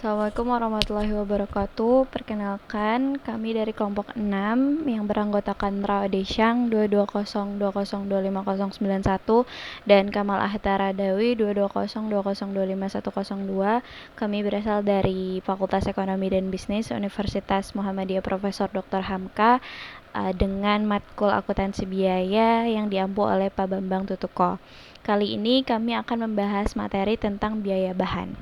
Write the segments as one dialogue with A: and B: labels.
A: Assalamualaikum warahmatullahi wabarakatuh. Perkenalkan, kami dari kelompok 6 yang beranggotakan Rao Desyang 220202591 dan Kamal Ahta Radawi 22020250102. Kami berasal dari Fakultas Ekonomi dan Bisnis Universitas Muhammadiyah Profesor Dr. Hamka dengan matkul akuntansi biaya yang diampu oleh Pak Bambang Tutuko. Kali ini kami akan membahas materi tentang biaya bahan.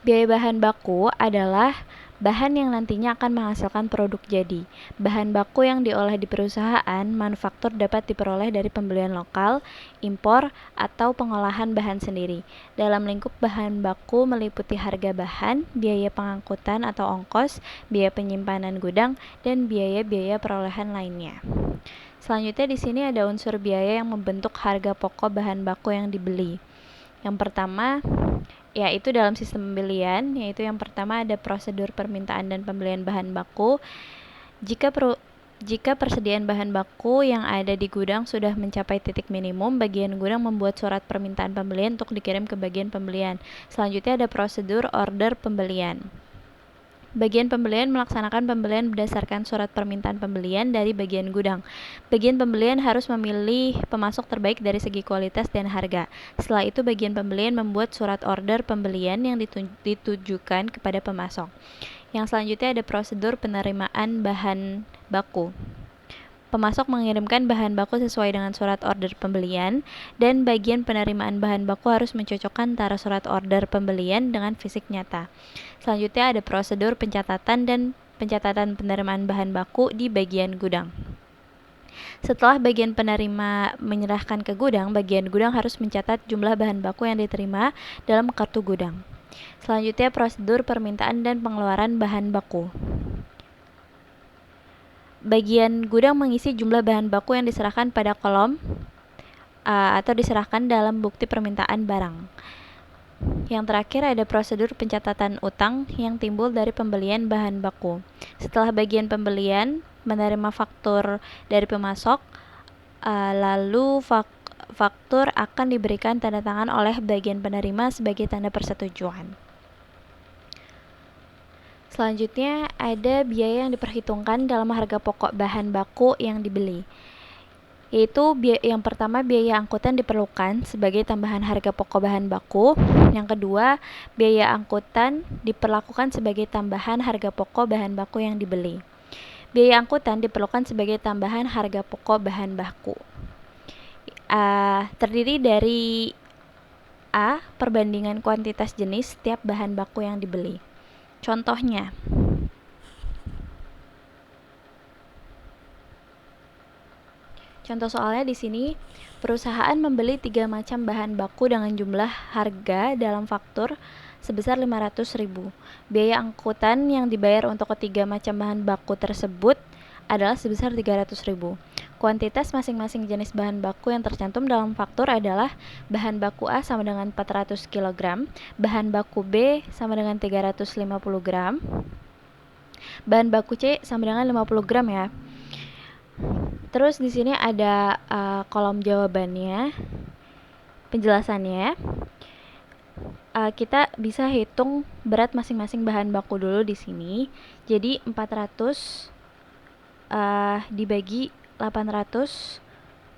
A: Biaya bahan baku adalah bahan yang nantinya akan menghasilkan produk jadi. Bahan baku yang diolah di perusahaan manufaktur dapat diperoleh dari pembelian lokal, impor, atau pengolahan bahan sendiri. Dalam lingkup bahan baku meliputi harga bahan, biaya pengangkutan atau ongkos, biaya penyimpanan gudang, dan biaya-biaya perolehan lainnya. Selanjutnya di sini ada unsur biaya yang membentuk harga pokok bahan baku yang dibeli. Yang pertama, yaitu dalam sistem pembelian, yaitu yang pertama ada prosedur permintaan dan pembelian bahan baku. Jika persediaan bahan baku yang ada di gudang sudah mencapai titik minimum, bagian gudang membuat surat permintaan pembelian untuk dikirim ke bagian pembelian. Selanjutnya ada prosedur order pembelian. Bagian pembelian melaksanakan pembelian berdasarkan surat permintaan pembelian dari bagian gudang. Bagian pembelian harus memilih pemasok terbaik dari segi kualitas dan harga. Setelah itu bagian pembelian membuat surat order pembelian yang ditujukan kepada pemasok. Yang selanjutnya ada prosedur penerimaan bahan baku. Pemasok mengirimkan bahan baku sesuai dengan surat order pembelian, dan bagian penerimaan bahan baku harus mencocokkan antara surat order pembelian dengan fisik nyata. Selanjutnya ada prosedur pencatatan dan pencatatan penerimaan bahan baku di bagian gudang. Setelah bagian penerima menyerahkan ke gudang, bagian gudang harus mencatat jumlah bahan baku yang diterima dalam kartu gudang. Selanjutnya prosedur permintaan dan pengeluaran bahan baku. Bagian gudang mengisi jumlah bahan baku yang diserahkan pada kolom atau diserahkan dalam bukti permintaan barang. Yang terakhir ada prosedur pencatatan utang yang timbul dari pembelian bahan baku. Setelah bagian pembelian menerima faktur dari pemasok, lalu faktur akan diberikan tanda tangan oleh bagian penerima sebagai tanda persetujuan. Selanjutnya ada biaya yang diperhitungkan dalam harga pokok bahan baku yang dibeli, yaitu yang pertama biaya angkutan diperlukan sebagai tambahan harga pokok bahan baku. Yang kedua, biaya angkutan diperlakukan sebagai tambahan harga pokok bahan baku yang dibeli. Biaya angkutan diperlukan sebagai tambahan harga pokok bahan baku. Terdiri dari A. Perbandingan kuantitas jenis setiap bahan baku yang dibeli. Contohnya, contoh soalnya di sini, perusahaan membeli 3 macam bahan baku dengan jumlah harga dalam faktur sebesar 500.000. Biaya angkutan yang dibayar untuk ketiga macam bahan baku tersebut adalah sebesar 300.000. Kuantitas masing-masing jenis bahan baku yang tercantum dalam faktur adalah bahan baku A sama dengan 400 kg, bahan baku B sama dengan 350 gram, bahan baku C sama dengan 50 gram ya. Terus di sini ada kolom jawabannya, penjelasannya. Kita bisa hitung berat masing-masing bahan baku dulu di sini. Jadi 400 dibagi 800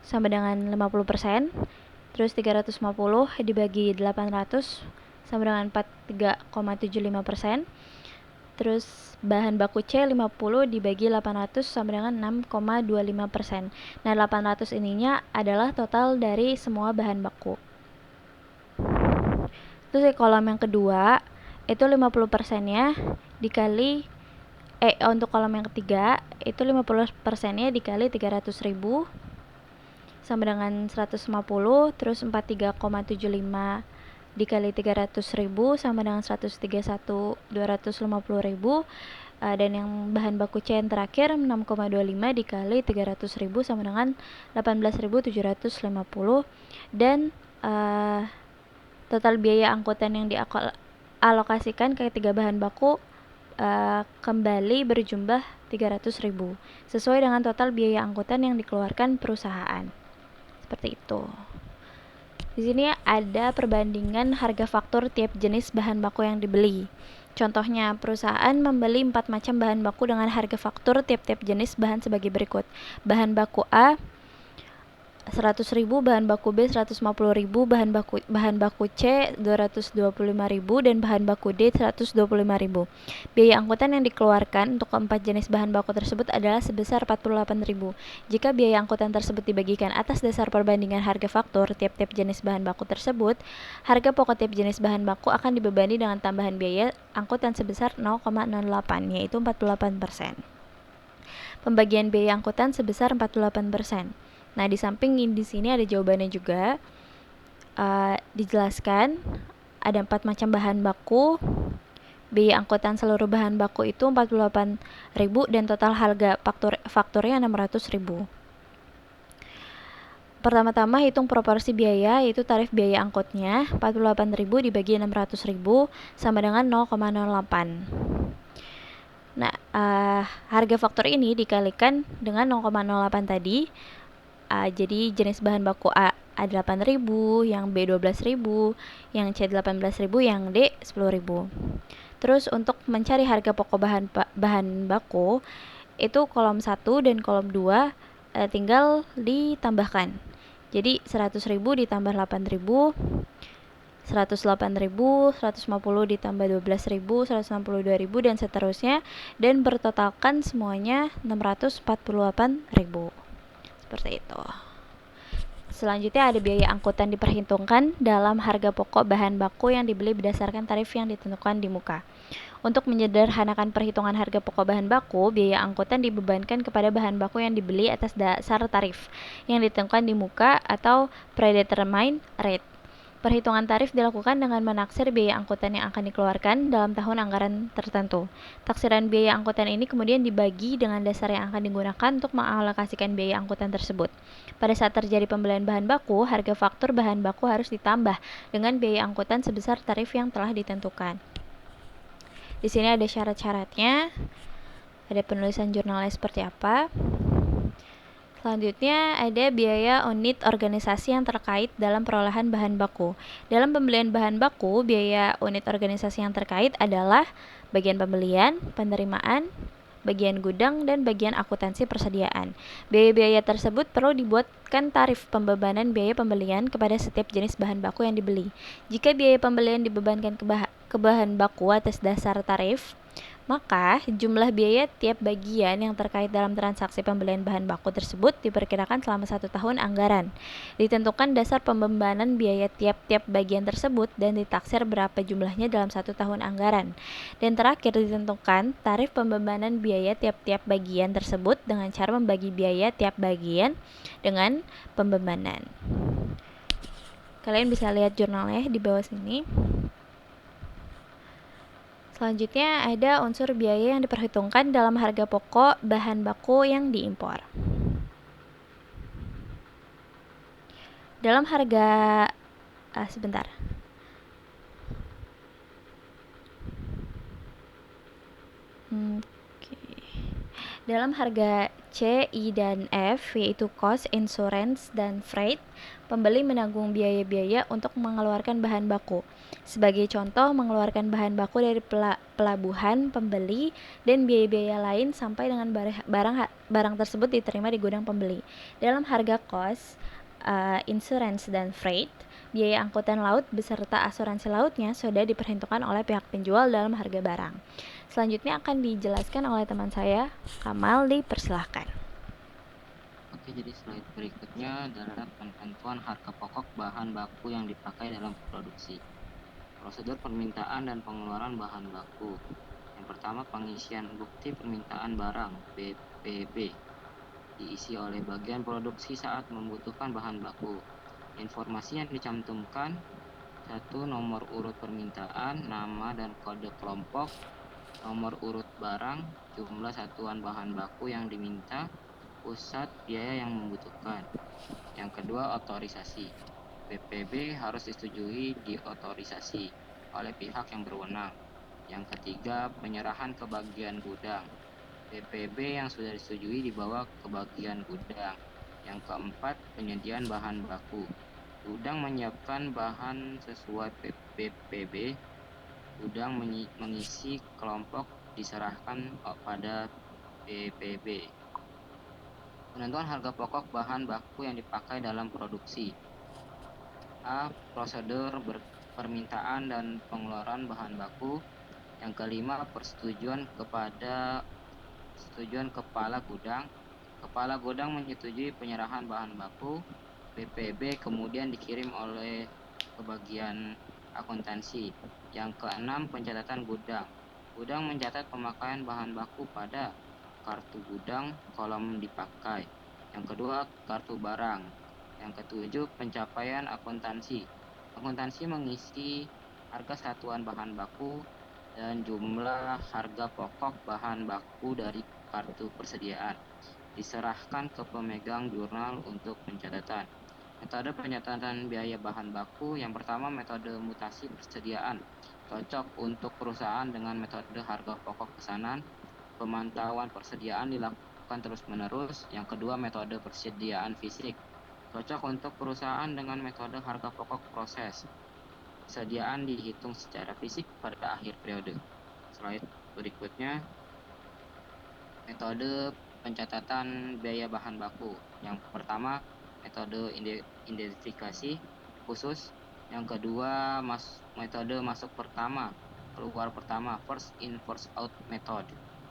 A: sama dengan 50%. Terus 350 dibagi 800 sama dengan 43,75%. Terus bahan baku C 50 dibagi 800 sama dengan 6,25%. Nah, 800 ininya adalah total dari semua bahan baku. Terus di kolom yang kedua, itu 50%-nya dikali untuk kolom yang ketiga, itu 50%-nya dikali 300.000 sama dengan 150, terus 43,75 dikali 300.000 sama dengan 131.250.000, dan yang bahan baku C yang terakhir 6,25 dikali 300.000 sama dengan 18.750, dan total biaya angkutan yang dialokasikan ke ketiga bahan baku kembali berjumlah 300.000 sesuai dengan total biaya angkutan yang dikeluarkan perusahaan. Seperti itu. Di sini ada perbandingan harga faktur tiap jenis bahan baku yang dibeli. Contohnya, perusahaan membeli 4 macam bahan baku dengan harga faktur tiap-tiap jenis bahan sebagai berikut. Bahan baku A 100.000, bahan baku B 150.000, bahan baku C 225.000, dan bahan baku D 125.000. Biaya angkutan yang dikeluarkan untuk keempat jenis bahan baku tersebut adalah sebesar 48.000. Jika biaya angkutan tersebut dibagikan atas dasar perbandingan harga faktur tiap-tiap jenis bahan baku tersebut, harga pokok tiap jenis bahan baku akan dibebani dengan tambahan biaya angkutan sebesar 0,08, yaitu 48%. Pembagian biaya angkutan sebesar 48%. Nah, di samping di sini ada jawabannya juga. Dijelaskan ada 4 macam bahan baku. Biaya angkutan seluruh bahan baku itu 48.000 dan total harga fakturnya 600.000. Pertama-tama hitung proporsi biaya, yaitu tarif biaya angkutnya 48.000 dibagi 600.000 sama dengan 0,08. Nah, harga faktur ini dikalikan dengan 0,08 tadi. Jadi jenis bahan baku A 8.000, yang B 12.000, yang C 18.000, yang D 10.000. Terus untuk mencari harga pokok bahan baku itu kolom 1 dan kolom 2 tinggal ditambahkan. Jadi 100.000 ditambah 8.000, 108.000, 150 ditambah 12.000, 162.000, dan seterusnya, dan bertotalkan semuanya 648.000. Seperti itu. Selanjutnya ada biaya angkutan diperhitungkan dalam harga pokok bahan baku yang dibeli berdasarkan tarif yang ditentukan di muka. Untuk menyederhanakan perhitungan harga pokok bahan baku, biaya angkutan dibebankan kepada bahan baku yang dibeli atas dasar tarif yang ditentukan di muka atau predetermined rate. Perhitungan tarif dilakukan dengan menaksir biaya angkutan yang akan dikeluarkan dalam tahun anggaran tertentu. Taksiran biaya angkutan ini kemudian dibagi dengan dasar yang akan digunakan untuk mengalokasikan biaya angkutan tersebut. Pada saat terjadi pembelian bahan baku, harga faktur bahan baku harus ditambah dengan biaya angkutan sebesar tarif yang telah ditentukan. Di sini ada syarat-syaratnya, ada penulisan jurnalnya seperti apa. Selanjutnya ada biaya unit organisasi yang terkait dalam perolehan bahan baku. Dalam pembelian bahan baku, biaya unit organisasi yang terkait adalah bagian pembelian, penerimaan, bagian gudang, dan bagian akuntansi persediaan. Biaya-biaya tersebut perlu dibuatkan tarif pembebanan biaya pembelian kepada setiap jenis bahan baku yang dibeli. Jika biaya pembelian dibebankan ke bahan baku atas dasar tarif, maka jumlah biaya tiap bagian yang terkait dalam transaksi pembelian bahan baku tersebut diperkirakan selama 1 tahun anggaran. Ditentukan dasar pembebanan biaya tiap-tiap bagian tersebut dan ditaksir berapa jumlahnya dalam 1 tahun anggaran. Dan terakhir ditentukan tarif pembebanan biaya tiap-tiap bagian tersebut dengan cara membagi biaya tiap bagian dengan pembebanan. Kalian bisa lihat jurnalnya di bawah sini. Selanjutnya ada unsur biaya yang diperhitungkan dalam harga pokok bahan baku yang diimpor. Dalam harga sebentar. Dalam harga C, I, dan F, yaitu cost, insurance, dan freight, pembeli menanggung biaya-biaya untuk mengeluarkan bahan baku. Sebagai contoh, mengeluarkan bahan baku dari pelabuhan pembeli dan biaya-biaya lain sampai dengan barang tersebut diterima di gudang pembeli. Dalam harga cost, insurance, dan freight, biaya angkutan laut beserta asuransi lautnya sudah diperhitungkan oleh pihak penjual dalam harga barang. Selanjutnya akan dijelaskan oleh teman saya, Kamal, dipersilahkan.
B: Oke, jadi slide berikutnya adalah penentuan harga pokok bahan baku yang dipakai dalam produksi. Prosedur permintaan dan pengeluaran bahan baku. Yang pertama, pengisian bukti permintaan barang (BPB) diisi oleh bagian produksi saat membutuhkan bahan baku. Informasi yang dicantumkan: 1. Nomor urut permintaan, nama dan kode kelompok, nomor urut barang, jumlah satuan bahan baku yang diminta, pusat biaya yang membutuhkan. Yang kedua, otorisasi. BPB harus disetujui diotorisasi oleh pihak yang berwenang. Yang ketiga, penyerahan ke bagian gudang. BPB yang sudah disetujui dibawa ke bagian gudang. Yang keempat, penyediaan bahan baku. Gudang menyiapkan bahan sesuai BPB. Gudang mengisi kelompok diserahkan pada BPB. Penentuan harga pokok bahan baku yang dipakai dalam produksi. A. Prosedur permintaan dan pengeluaran bahan baku. Yang kelima, persetujuan kepala gudang. Kepala gudang menyetujui penyerahan bahan baku. BPB kemudian dikirim ke bagian akuntansi. Yang keenam, pencatatan gudang. Gudang mencatat pemakaian bahan baku pada kartu gudang, kolom dipakai. Yang kedua, kartu barang. Yang ketujuh, pencapaian akuntansi. Akuntansi mengisi harga satuan bahan baku dan jumlah harga pokok bahan baku dari kartu persediaan. Diserahkan ke pemegang jurnal untuk pencatatan. Metode pencatatan biaya bahan baku. Yang pertama, metode mutasi persediaan. Cocok untuk perusahaan dengan metode harga pokok pesanan. Pemantauan persediaan dilakukan terus-menerus. Yang kedua, metode persediaan fisik. Cocok untuk perusahaan dengan metode harga pokok proses. Persediaan dihitung secara fisik pada akhir periode. Slide berikutnya, metode pencatatan biaya bahan baku. Yang pertama, metode identifikasi khusus. Yang kedua, metode masuk pertama, keluar pertama, first in first out method.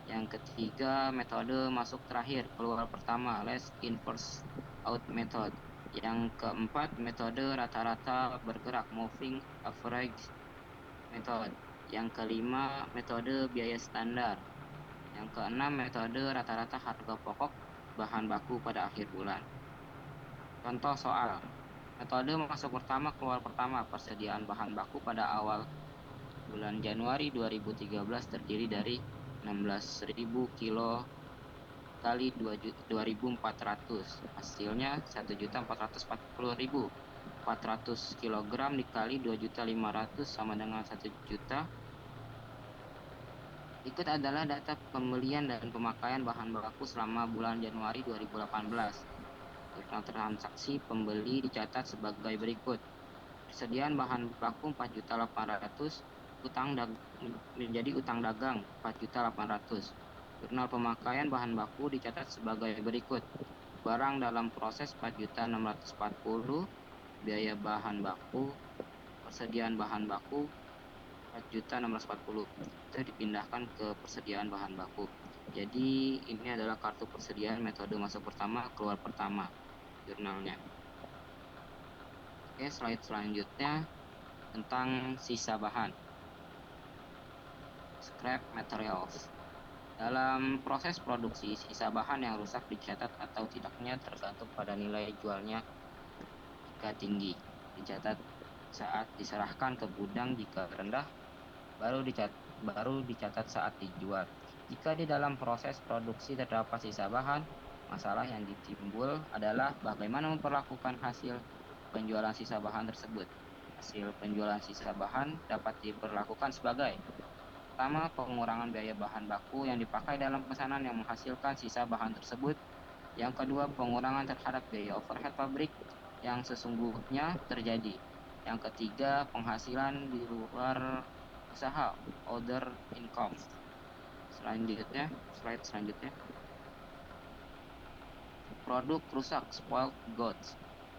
B: Yang ketiga, metode masuk terakhir, keluar pertama, last in first out method. Yang keempat, metode rata-rata bergerak, moving average method. Yang kelima, metode biaya standar. Yang keenam, metode rata-rata harga pokok bahan baku pada akhir bulan. Contoh soal. Metode masuk pertama, keluar pertama, persediaan bahan baku pada awal bulan Januari 2013 terdiri dari 16.000 kilo kali 2.400. Hasilnya 1.440.000. 400 kg dikali 2.500 sama dengan 1 juta. Ikut adalah data pembelian dan pemakaian bahan baku selama bulan Januari 2018. Total transaksi pembeli dicatat sebagai berikut. Persediaan bahan baku 4.800.000, menjadi utang dagang 4.800.000. Jurnal pemakaian bahan baku dicatat sebagai berikut. Barang dalam proses 4.640.000, biaya bahan baku, persediaan bahan baku 4.640.000. Itu dipindahkan ke persediaan bahan baku. Jadi ini adalah kartu persediaan metode masuk pertama, keluar pertama jurnalnya. Oke, slide selanjutnya tentang sisa bahan. Scrap materials. Dalam proses produksi, sisa bahan yang rusak dicatat atau tidaknya tergantung pada nilai jualnya. Jika tinggi, dicatat saat diserahkan ke gudang. Jika rendah, baru dicatat saat dijual. Jika di dalam proses produksi terdapat sisa bahan, masalah yang ditimbul adalah bagaimana memperlakukan hasil penjualan sisa bahan tersebut. Hasil penjualan sisa bahan dapat diperlakukan sebagai: pertama, pengurangan biaya bahan baku yang dipakai dalam pesanan yang menghasilkan sisa bahan tersebut. Yang kedua, pengurangan terhadap biaya overhead pabrik yang sesungguhnya terjadi. Yang ketiga, penghasilan di luar usaha, other income. Slide selanjutnya. Produk rusak, spoiled goods.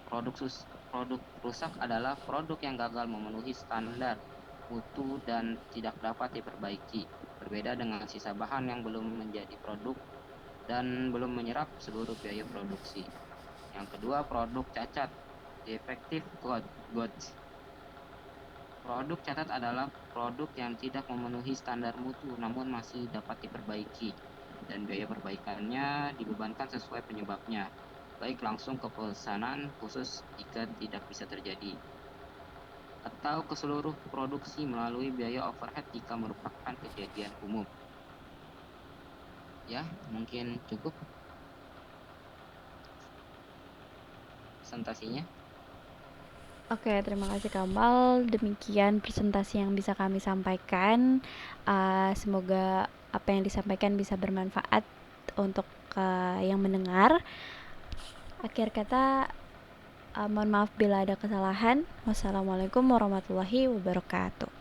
B: Produk rusak adalah produk yang gagal memenuhi standar mutu dan tidak dapat diperbaiki. Berbeda dengan sisa bahan yang belum menjadi produk dan belum menyerap seluruh biaya produksi. Yang kedua, produk cacat, defective goods. Produk cacat adalah produk yang tidak memenuhi standar mutu namun masih dapat diperbaiki, dan biaya perbaikannya dibebankan sesuai penyebabnya, baik langsung ke pesanan khusus jika tidak bisa terjadi, atau ke seluruh produksi melalui biaya overhead jika merupakan kejadian umum. Ya, mungkin cukup presentasinya.
A: Oke, terima kasih Kamal. Demikian presentasi yang bisa kami sampaikan. Semoga apa yang disampaikan bisa bermanfaat untuk yang mendengar. Akhir kata, Mohon maaf bila ada kesalahan. Wassalamualaikum warahmatullahi wabarakatuh.